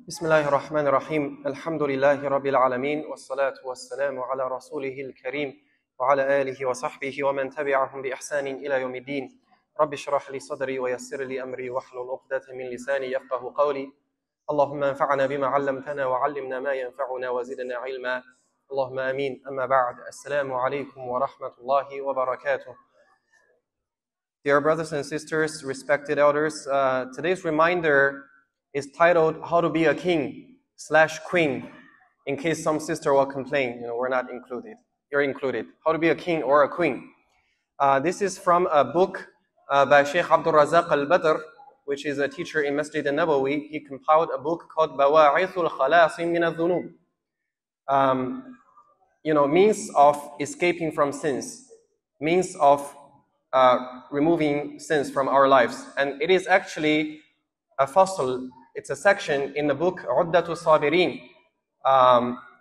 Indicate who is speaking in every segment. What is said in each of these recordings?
Speaker 1: بسم الله الرحمن الرحيم الحمد لله رب العالمين والصلاة والسلام على رسوله الكريم وعلى آله وصحبه ومن تبعهم بإحسان إلى يوم الدين رب اشرح لي صدري ويسر لي أمري واحلل عقدة من لساني يفقه قولي اللهم انفعنا بما علمتنا وعلمنا ما ينفعنا وزدنا علما اللهم آمين أما بعد السلام عليكم ورحمة الله وبركاته. Dear brothers and sisters, respected elders, today's reminder is titled How to Be a King/Queen, in case some sister will complain, we're not included. You're included. How to be a king or a queen. This is from a book by Sheikh Abdul Razak al-Badr, which is a teacher in Masjid al-Nabawi. He compiled a book called Bawa'ithul Khalasi min al-Dhunub. Means of escaping from sins, means of removing sins from our lives. And it is actually a fasl, it's a section in the book Uddatu Sabirin,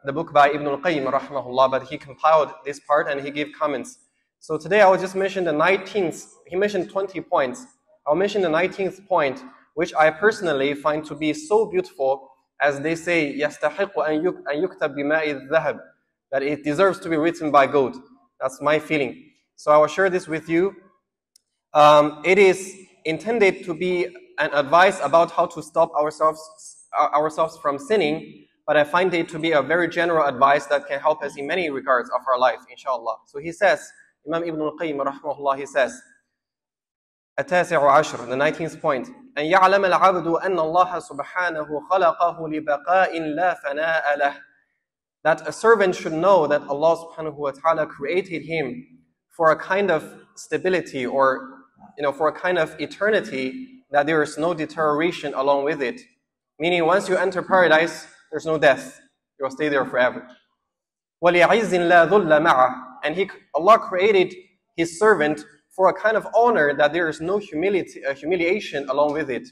Speaker 1: the book by al-Qayyim rahimahullah, but he compiled this part and he gave comments. So today I will just mention the 19th, he mentioned 20 points. I'll mention the 19th point, which I personally find to be so beautiful, as they say, يَسْتَحِقُ أَن يُكْتَبْ بِمَاءِ الذَّهَبِ, that it deserves to be written by gold. That's my feeling. So I will share this with you. It is intended to be an advice about how to stop ourselves from sinning, but I find it to be a very general advice that can help us in many regards of our life, inshallah. So he says, Imam Ibn al-Qayyim rahimahullah, he says, التاسع عشر, the 19th point, أن يعلم العبد أن الله سبحانه خلقه لبقاء لا فناء له, that a servant should know that Allah subhanahu wa ta'ala created him for a kind of stability, or for a kind of eternity, that there is no deterioration along with it. Meaning, once you enter paradise, there's no death. You will stay there forever. وَلِعِزٍ لَا ذُلَّ مَعَهُ, and Allah created His servant for a kind of honor, that there is no humiliation along with it.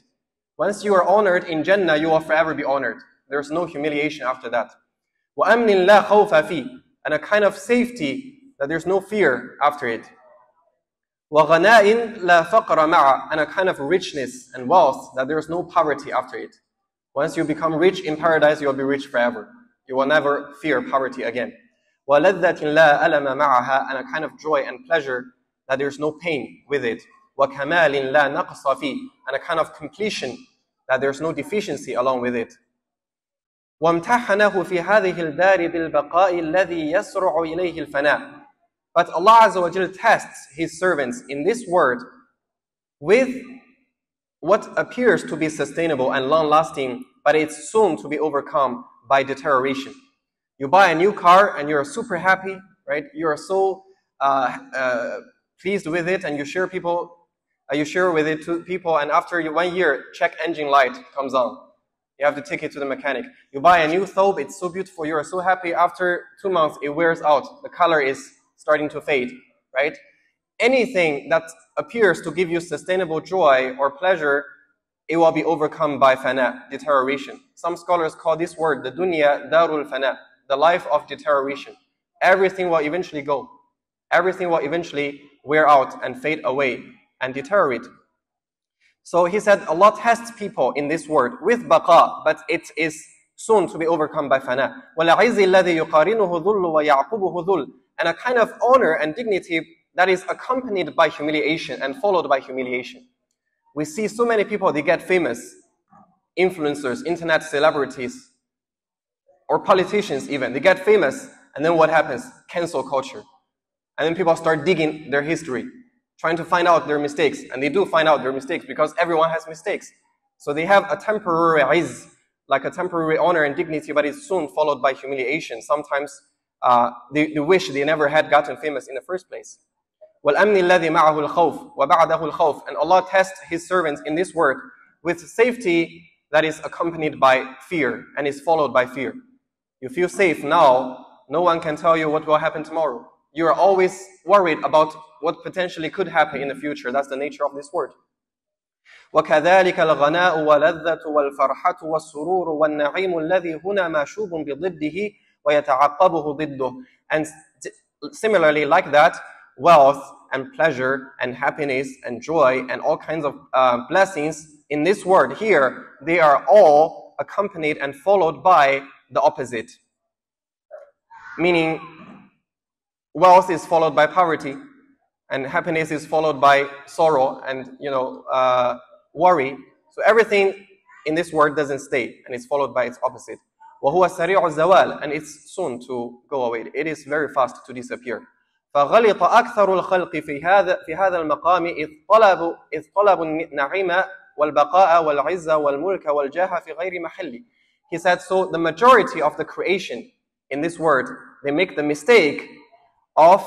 Speaker 1: Once you are honored in Jannah, you will forever be honored. There is no humiliation after that. وَأَمْنٍ لَا خَوْفَ فِيهِ, and a kind of safety, that there's no fear after it. وَغَنَاءٍ لَا فَقْرَ مَعَهُ, and a kind of richness and wealth, that there is no poverty after it. Once you become rich in paradise, you will be rich forever. You will never fear poverty again. وَلَذَّةٍ لَا أَلَمَ مَعَهَا, and a kind of joy and pleasure, that there is no pain with it. وَكَمَالٍ لَا نَقْصَ فِيهِ, and a kind of completion, that there is no deficiency along with it. وَامْتَحَنَهُ فِي هَذِهِ الْدَارِ بِالْبَقَاءِ الَّذِي يَسْرُعُ إِلَيْهِ الْفَنَاءِ. But Allah Azza wa Jal tests His servants in this world with what appears to be sustainable and long-lasting, but it's soon to be overcome by deterioration. You buy a new car and you're super happy, right? You are so pleased with it, and you share with it to people, and after 1 year, check engine light comes on. You have to take it to the mechanic. You buy a new thobe, it's so beautiful, you are so happy. After 2 months, it wears out. The color is starting to fade, right? Anything that appears to give you sustainable joy or pleasure, it will be overcome by fana, deterioration. Some scholars call this word the dunya darul fana, the life of deterioration. Everything will eventually go. Everything will eventually wear out and fade away and deteriorate. So he said Allah tests people in this world with baqa, but it is soon to be overcome by fana. وَلَعِزِّ الَّذِي يُقَارِنُهُ ذُلُّ وَيَعْقُبُهُ ذُلُّ, and a kind of honor and dignity that is accompanied by humiliation and followed by humiliation. We see so many people, they get famous, influencers, internet celebrities, or politicians even. They get famous, and then what happens? Cancel culture. And then people start digging their history, trying to find out their mistakes. And they do find out their mistakes, because everyone has mistakes. So they have a temporary izz, like a temporary honor and dignity, but it's soon followed by humiliation. Sometimes they wish they never had gotten famous in the first place. وَالْأَمْنِ الَّذِي مَعَهُ الْخَوْفُ وَبَعْدَهُ الْخَوْفُ, and Allah tests His servants in this word with safety that is accompanied by fear and is followed by fear. You feel safe now, no one can tell you what will happen tomorrow. You are always worried about what potentially could happen in the future. That's the nature of this word. وَكَذَلِكَ الْغَنَاءُ وَلَذَّةُ وَالْفَرْحَةُ وَالسُّرُورُ وَالنَّعِيمُ الَّذِي هُنَا مَشُوبٌ بِضِدِّهِ وَيَتَعَقَّبُهُ ضِدُّهُ. And similarly, like that, wealth and pleasure and happiness and joy and all kinds of blessings in this world here, they are all accompanied and followed by the opposite. Meaning, wealth is followed by poverty, and happiness is followed by sorrow and worry. So everything in this world doesn't stay, and it's followed by its opposite. وَهُوَ سَرِيعُ الزَّوَالِ, and it's soon to go away. It is very fast to disappear. فغلط أكثر الخلق في هذا المقام إذ طلبوا النعيم والبقاء والعزة والملك والجاه في غير محله. He said, so the majority of the creation in this world, they make the mistake of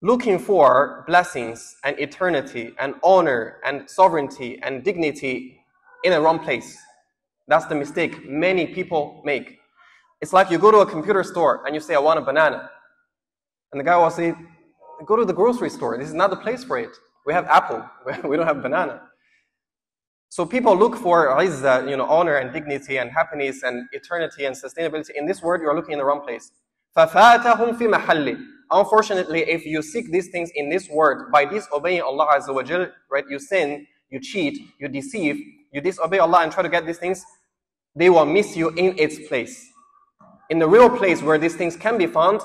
Speaker 1: looking for blessings and eternity and honor and sovereignty and dignity in the wrong place. That's the mistake many people make. It's like you go to a computer store and you say, I want a banana. And the guy will say, go to the grocery store. This is not the place for it. We have apple. We don't have banana. So people look for izzah, honor and dignity and happiness and eternity and sustainability. In this world, you are looking in the wrong place. فَفَاتَهُمْ فِي مَحَلِّ. Unfortunately, if you seek these things in this world by disobeying Allah Azza wa Jal, right, you sin, you cheat, you deceive, you disobey Allah and try to get these things, they will miss you in its place. In the real place where these things can be found,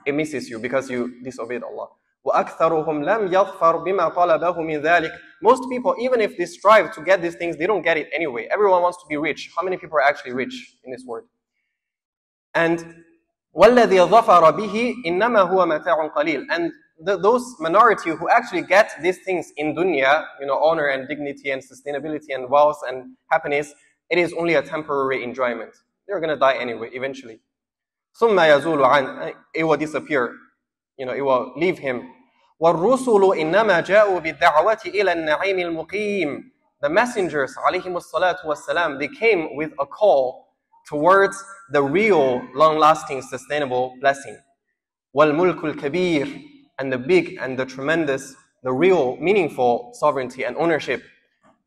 Speaker 1: it misses you because you disobeyed Allah. وَأَكْثَرُهُمْ لَمْ يَظْفَرْ بِمَا طَلَبَهُ مِنْ ذَلِكَ. Most people, even if they strive to get these things, they don't get it anyway. Everyone wants to be rich. How many people are actually rich in this world? And وَالَّذِي ظَفَرَ بِهِ إِنَّمَا هُوَ مَتَاعٌ قَلِيلٌ. And those minority who actually get these things in dunya, honor and dignity and sustainability and wealth and happiness, it is only a temporary enjoyment. They're going to die anyway, eventually. ثُمَّ يَزُولُ عَنْ. It will disappear. It will leave him. وَالرُّسُلُ إِنَّمَا جَاءُوا بِالدَّعْوَةِ إِلَى النَّعِيمِ الْمُقِيمِ. The messengers, alayhimu salatu wassalam, they came with a call towards the real, long-lasting, sustainable blessing. وَالْمُلْكُ الْكَبِيرِ. And the big and the tremendous, the real, meaningful sovereignty and ownership.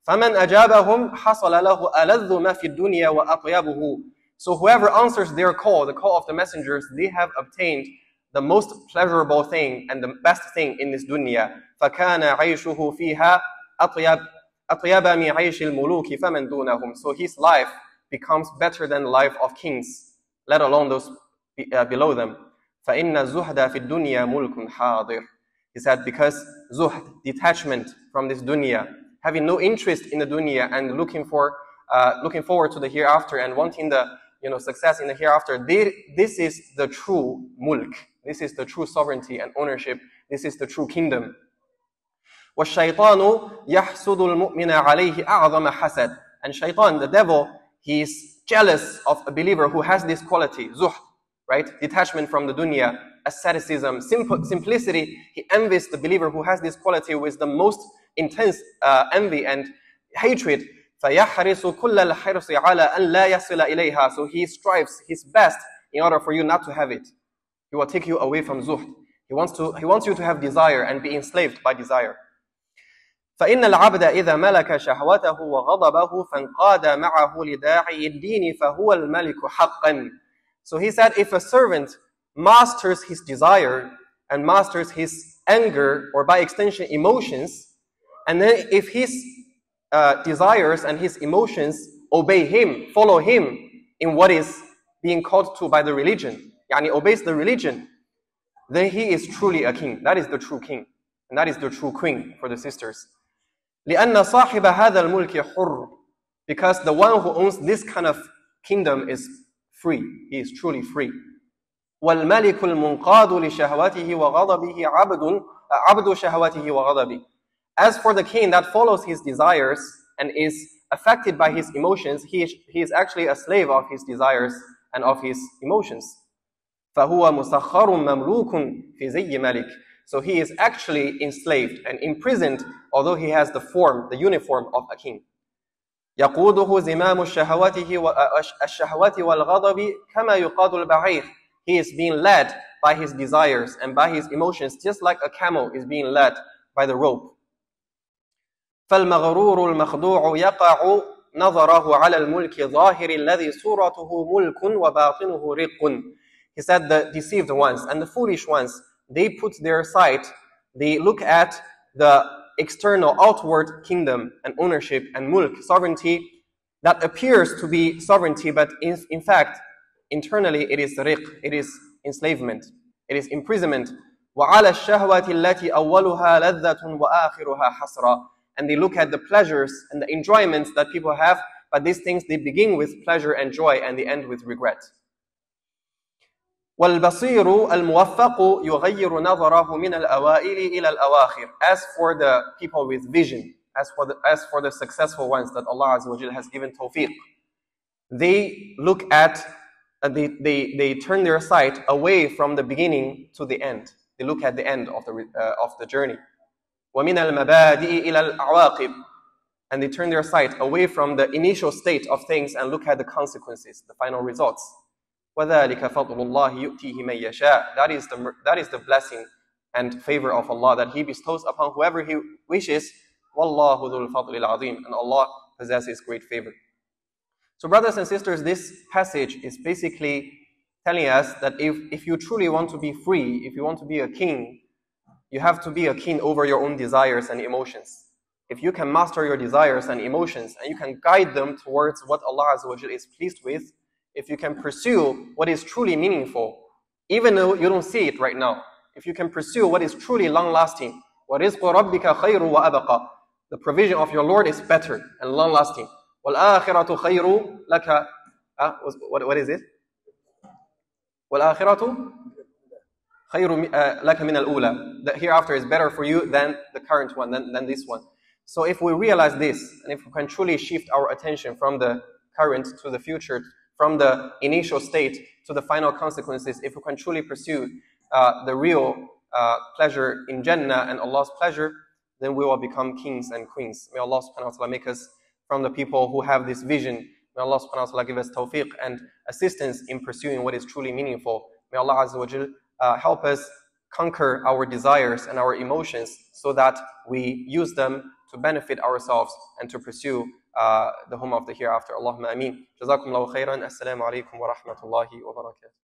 Speaker 1: فَمَنْ أَجَابَهُمْ حَصَلَ لَهُ أَلَذُّ مَا فِي الدُّنْيَا وَأَطْيَبُهُ. So whoever answers their call, the call of the messengers, they have obtained the most pleasurable thing and the best thing in this dunya. فَكَانَ عَيْشُهُ فِيهَا أَطْيَبَ مِنْ عَيْشِ الْمُلُوكِ فَمَنْ دُونَهُم. So his life becomes better than the life of kings, let alone those below them. فَإِنَّ الزُّهْدَ فِي الدُّنْيَا مُلْكٌ حَاضِرٌ. He said, because zuhd, detachment from this dunya, having no interest in the dunya and looking forward to the hereafter and wanting the success in the hereafter, this is the true mulk. This is the true sovereignty and ownership. This is the true kingdom. وَالشَّيْطَانُ يَحْسُدُ الْمُؤْمِنَ عَلَيْهِ أَعْظَمَ حَسَدٍ. And shaitan, the devil, he is jealous of a believer who has this quality, zuhd, right? Detachment from the dunya, asceticism, simplicity. He envies the believer who has this quality with the most intense envy and hatred. فَيَحْرِسُ كُلَّ الْحِرْصِ عَلَىٰ أَنْ لَا يَصِلَ إِلَيْهَا. So he strives his best in order for you not to have it. He will take you away from zuhd. He wants you to have desire and be enslaved by desire. فَإِنَّ الْعَبْدَ إِذَا مَلَكَ شَهْوَتَهُ وَغَضَبَهُ فَانْقَادَ مَعَهُ لِدَاعِي الدِّينِ فَهُوَ الْمَلِكُ حَقًّا. So he said, if a servant masters his desire and masters his anger, or by extension emotions, and then if his desires and his emotions obey him, follow him in what is being called to by the religion, yani obeys the religion, then he is truly a king. That is the true king. And that is the true queen for the sisters. لِأَنَّ صَاحِبَ هَذَا الْمُلْكِ حُرٌّ. Because the one who owns this kind of kingdom is free. He is truly free. وَالْمَلِكُ الْمُنْقَادُ لِشَهَوَاتِهِ وَغَضَبِهِ عَبْدُ شَهَوَاتِهِ وَغَضَبِهِ. As for the king that follows his desires and is affected by his emotions, he is actually a slave of his desires and of his emotions. فَهُوَ مُسَخَّرٌ مَمْلُوكٌ فِي زِيِّ مَلِكٍ. So he is actually enslaved and imprisoned, although he has the uniform of a king. يَقُودُهُ زِمَامُ الشَّهَوَاتِ وَالْغَضَبِ كَمَا يُقَادُ الْبَعِيرِ. He is being led by his desires and by his emotions, just like a camel is being led by the rope. فَالْمَغْرُورُ الْمَخْدُوعُ يَقَعُ نَظَرَهُ عَلَى الْمُلْكِ ظَاهِرِ الَّذِي صُورَتُهُ مُلْكٌ وَبَاطِنُهُ رِقٌّ. He said the deceived ones and the foolish ones, they put their sight, they look at the external, outward kingdom and ownership and mulk, sovereignty, that appears to be sovereignty, but in fact, internally it is riq, it is enslavement, it is imprisonment. وَعَلَى الشَّهْوَةِ الَّتِي أَوَّلُهَا لَذَّةٌ وَآخِرُهَا حَسْرًا. And they look at the pleasures and the enjoyments that people have, but these things, they begin with pleasure and joy and they end with regret. وَالْبَصِيرُ الْمُوَفَّقُ يُغَيِّرُ نَظَرَهُ مِنَ الْأَوَائِلِ إِلَى الْأَوَاخِرِ. As for the people with vision, as for the successful ones that Allah Azza wa Jal has given tawfiq, they look at, they turn their sight away from the beginning to the end. They look at the end of the journey. وَمِنَ الْمَبَادِئِ إِلَى الْأَعْوَاقِبِ. And they turn their sight away from the initial state of things and look at the consequences, the final results. وَذَلِكَ فَضْلُ اللَّهِ يُؤْتِيهِ مَن يَشَاءُ. That is the blessing and favor of Allah that He bestows upon whoever He wishes. وَاللَّهُ ذُو الْفَضْلِ الْعَظِيمِ. And Allah possesses great favor. So brothers and sisters, this passage is basically telling us that if you truly want to be free, if you want to be a king, you have to be a king over your own desires and emotions. If you can master your desires and emotions and you can guide them towards what Allah Azza wa Jal is pleased with, if you can pursue what is truly meaningful, even though you don't see it right now, if you can pursue what is truly long-lasting, وَرِزْقُ رَبِّكَ خَيْرٌ وَأَبَقَى. The provision of your Lord is better and long-lasting. وَالْآخِرَةُ خَيْرٌ لَكَ. What is it? وَالْآخِرَةُ خَيْرٌ لَكَ مِنَ الْأُولَى. The hereafter is better for you than the current one, than this one. So if we realize this, and if we can truly shift our attention from the current to the future, from the initial state to the final consequences, if we can truly pursue the real pleasure in Jannah and Allah's pleasure, then we will become kings and queens. May Allah subhanahu wa ta'ala make us from the people who have this vision. May Allah subhanahu wa ta'ala give us tawfiq and assistance in pursuing what is truly meaningful. May Allah Azza wa Jal help us conquer our desires and our emotions so that we use them to benefit ourselves and to pursue the home of the hereafter. Allahumma ameen. Jazakumullahu khairan. Assalamu alaikum wa rahmatullahi wa barakatuh.